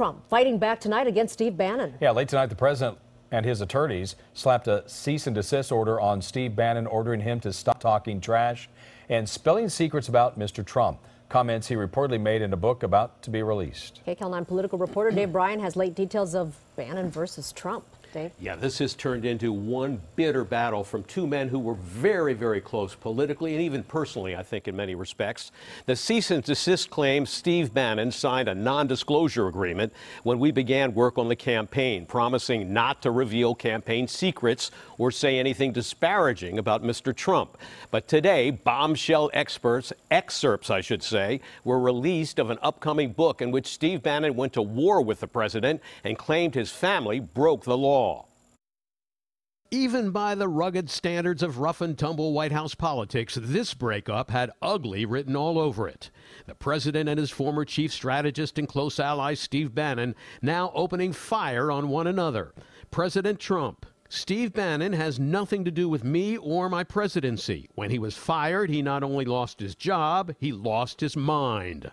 Trump fighting back tonight against Steve Bannon. Yeah, late tonight, the president and his attorneys slapped a cease and desist order on Steve Bannon, ordering him to stop talking trash and spilling secrets about Mr. Trump. Comments he reportedly made in a book about to be released. KCAL 9 political reporter Dave Bryan has late details of Bannon versus Trump. Dave? Yeah, this has turned into one bitter battle from two men who were very, very close politically and even personally, I think, in many respects. The cease and desist claims Steve Bannon signed a non-disclosure agreement when we began work on the campaign, promising not to reveal campaign secrets or say anything disparaging about Mr. Trump. But today, bombshell excerpts, I should say, were released of an upcoming book in which Steve Bannon went to war with the president and claimed his family broke the law. Even by the rugged standards of rough and tumble White House politics, this breakup had ugly written all over it. The president and his former chief strategist and close ally Steve Bannon now opening fire on one another. President Trump: Steve Bannon has nothing to do with me or my presidency. When he was fired, he not only lost his job, he lost his mind.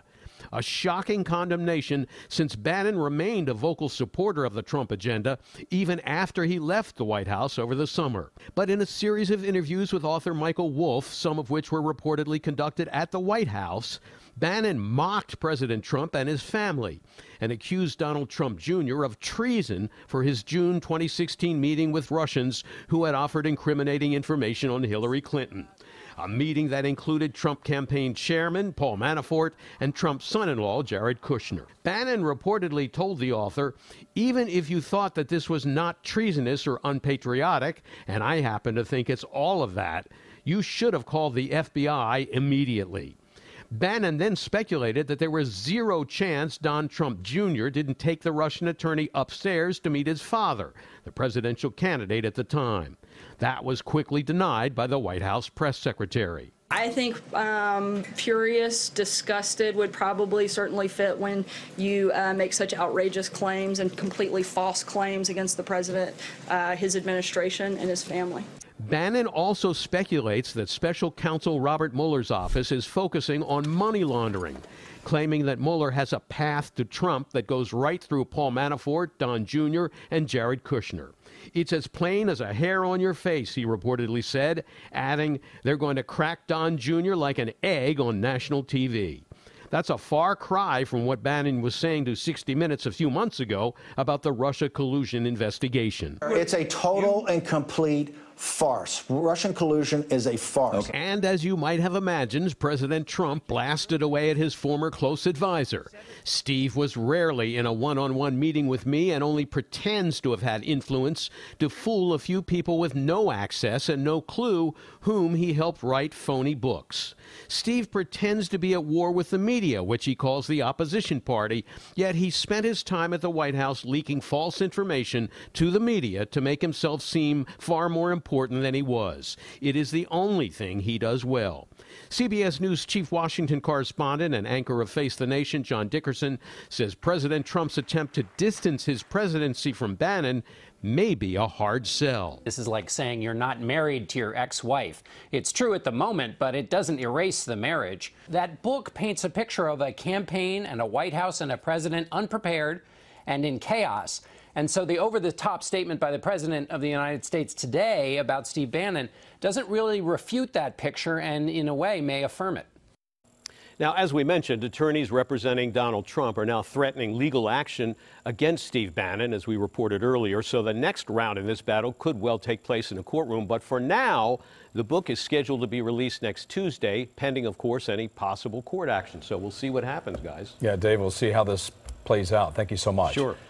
A shocking condemnation, since Bannon remained a vocal supporter of the Trump agenda even after he left the White House over the summer. But in a series of interviews with author Michael Wolff, some of which were reportedly conducted at the White House, Bannon mocked President Trump and his family and accused Donald Trump Jr. of treason for his June 2016 meeting with Russians who had offered incriminating information on Hillary Clinton. A meeting that included Trump campaign chairman Paul Manafort and Trump's son-in-law Jared Kushner. Bannon reportedly told the author, "Even if you thought that this was not treasonous or unpatriotic, and I happen to think it's all of that, you should have called the FBI immediately." Bannon then speculated that there was zero chance Don Trump Jr. didn't take the Russian attorney upstairs to meet his father, the presidential candidate at the time. That was quickly denied by the White House press secretary. I think furious, disgusted would probably certainly fit when you make such outrageous claims and completely false claims against the president, his administration, and his family. Bannon also speculates that special counsel Robert Mueller's office is focusing on money laundering, claiming that Mueller has a path to Trump that goes right through Paul Manafort, Don Jr., and Jared Kushner. "It's as plain as a hair on your face," he reportedly said, adding, "They're going to crack Don Jr. like an egg on national TV." That's a far cry from what Bannon was saying to 60 Minutes a few months ago about the Russia collusion investigation. It's a total and complete farce. Russian collusion is a farce. And as you might have imagined, President Trump blasted away at his former close advisor. "Steve was rarely in a one-on-one meeting with me and only pretends to have had influence to fool a few people with no access and no clue whom he helped write phony books. Steve pretends to be at war with the media, which he calls the opposition party, yet he spent his time at the White House leaking false information to the media to make himself seem far more important than he was. It is the only thing he does well." CBS News chief Washington correspondent and anchor of Face the Nation, John Dickerson, says President Trump's attempt to distance his presidency from Bannon may be a hard sell. This is like saying you're not married to your ex-wife. It's true at the moment, but it doesn't erase the marriage. That book paints a picture of a campaign and a White House and a president unprepared and in chaos. And so the over-the-top statement by the President of the United States today about Steve Bannon doesn't really refute that picture and, in a way, may affirm it. Now, as we mentioned, attorneys representing Donald Trump are now threatening legal action against Steve Bannon, as we reported earlier. So the next round in this battle could well take place in a courtroom. But for now, the book is scheduled to be released next Tuesday, pending, of course, any possible court action. So we'll see what happens, guys. Yeah, Dave, we'll see how this plays out. Thank you so much. Sure.